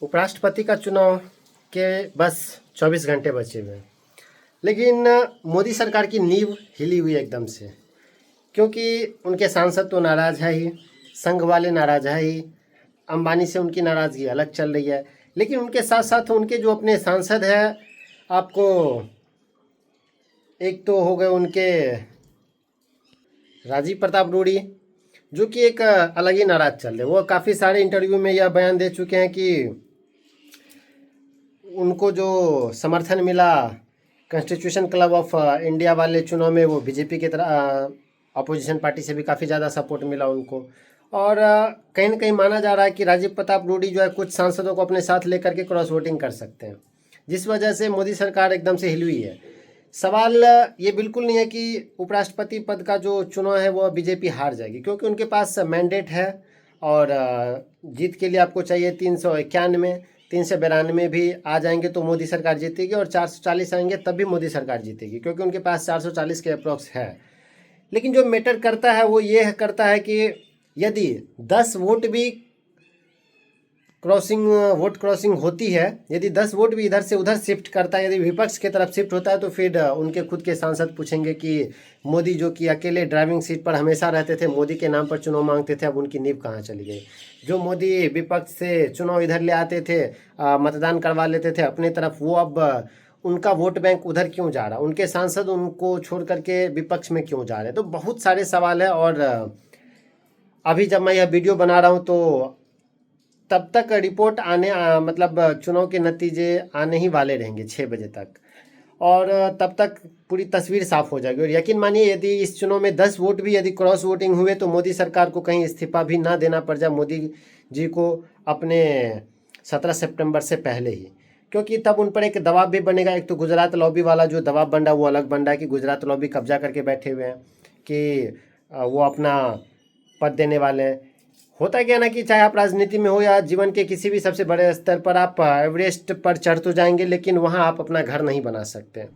उपराष्ट्रपति का चुनाव के बस 24 घंटे बचे हुए हैं, लेकिन मोदी सरकार की नींव हिली हुई एकदम से, क्योंकि उनके सांसद तो नाराज़ है ही, संघ वाले नाराज़ है ही, अंबानी से उनकी नाराज़गी अलग चल रही है। लेकिन उनके साथ साथ उनके जो अपने सांसद हैं, आपको एक तो हो गए उनके राजीव प्रताप रूडी, जो कि एक अलग ही नाराज चल रहे। वो काफ़ी सारे इंटरव्यू में यह बयान दे चुके हैं कि उनको जो समर्थन मिला कॉन्स्टिट्यूशन क्लब ऑफ इंडिया वाले चुनाव में, वो बीजेपी की तरह अपोजिशन पार्टी से भी काफ़ी ज़्यादा सपोर्ट मिला उनको। और कहीं ना कहीं माना जा रहा है कि राजीव प्रताप रूडी जो है कुछ सांसदों को अपने साथ लेकर के क्रॉस वोटिंग कर सकते हैं, जिस वजह से मोदी सरकार एकदम से हिली हुई है। सवाल ये बिल्कुल नहीं है कि उपराष्ट्रपति पद का जो चुनाव है वो बीजेपी हार जाएगी, क्योंकि उनके पास मैंडेट है और जीत के लिए आपको चाहिए 391, 392 भी आ जाएंगे तो मोदी सरकार जीतेगी, और 440 आएंगे तब भी मोदी सरकार जीतेगी, क्योंकि उनके पास 440 के अप्रॉक्स है। लेकिन जो मैटर करता है वो ये करता है कि यदि 10 वोट भी वोट क्रॉसिंग होती है, यदि 10 वोट भी इधर से उधर शिफ्ट करता है, यदि विपक्ष की तरफ शिफ्ट होता है, तो फिर उनके खुद के सांसद पूछेंगे कि मोदी जो कि अकेले ड्राइविंग सीट पर हमेशा रहते थे, मोदी के नाम पर चुनाव मांगते थे, अब उनकी नींव कहाँ चली गई। जो मोदी विपक्ष से चुनाव इधर ले आते थे, मतदान करवा लेते थे अपने तरफ, वो अब उनका वोट बैंक उधर क्यों जा रहा, उनके सांसद उनको छोड़ करके विपक्ष में क्यों जा रहे। तो बहुत सारे सवाल है। और अभी जब मैं यह वीडियो बना रहा हूँ तो तब तक रिपोर्ट मतलब चुनाव के नतीजे आने ही वाले रहेंगे 6 बजे तक, और तब तक पूरी तस्वीर साफ हो जाएगी। और यकीन मानिए, यदि इस चुनाव में 10 वोट भी यदि क्रॉस वोटिंग हुए तो मोदी सरकार को कहीं इस्तीफा भी ना देना पड़ जाए मोदी जी को अपने 17 सितंबर से पहले ही, क्योंकि तब उन पर एक दबाव भी बनेगा। एक तो गुजरात लॉबी वाला जो दबाव बन रहा है वो अलग बन रहा है कि गुजरात लॉबी कब्जा करके बैठे हुए हैं कि वो अपना पद देने वाले हैं। होता क्या ना कि चाहे आप राजनीति में हो या जीवन के किसी भी सबसे बड़े स्तर पर, आप एवरेस्ट पर चढ़ तो जाएंगे, लेकिन वहाँ आप अपना घर नहीं बना सकते।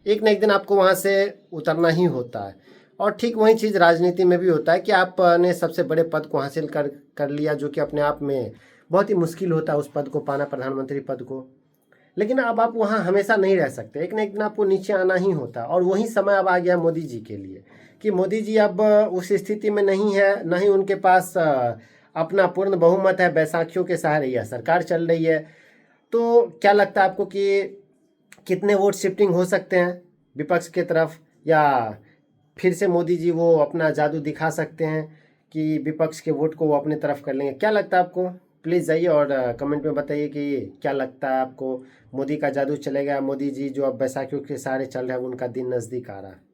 एक न एक दिन आपको वहाँ से उतरना ही होता है। और ठीक वही चीज़ राजनीति में भी होता है कि आपने सबसे बड़े पद को हासिल कर लिया, जो कि अपने आप में बहुत ही मुश्किल होता है उस पद को पाना, प्रधानमंत्री पद को। लेकिन अब आप वहाँ हमेशा नहीं रह सकते, एक न एक दिन आपको नीचे आना ही होता है। और वही समय अब आ गया मोदी जी के लिए कि मोदी जी अब उस स्थिति में नहीं है, ना ही उनके पास अपना पूर्ण बहुमत है, बैसाखियों के सहारे यह सरकार चल रही है। तो क्या लगता है आपको कि कितने वोट शिफ्टिंग हो सकते हैं विपक्ष की तरफ, या फिर से मोदी जी वो अपना जादू दिखा सकते हैं कि विपक्ष के वोट को वो अपने तरफ कर लेंगे? क्या लगता है आपको? प्लीज़ जाइए और कमेंट में बताइए कि क्या लगता है आपको, मोदी का जादू चलेगा? मोदी जी जो अब बैसाखियों के सहारे चल रहे हैं, उनका दिन नज़दीक आ रहा है।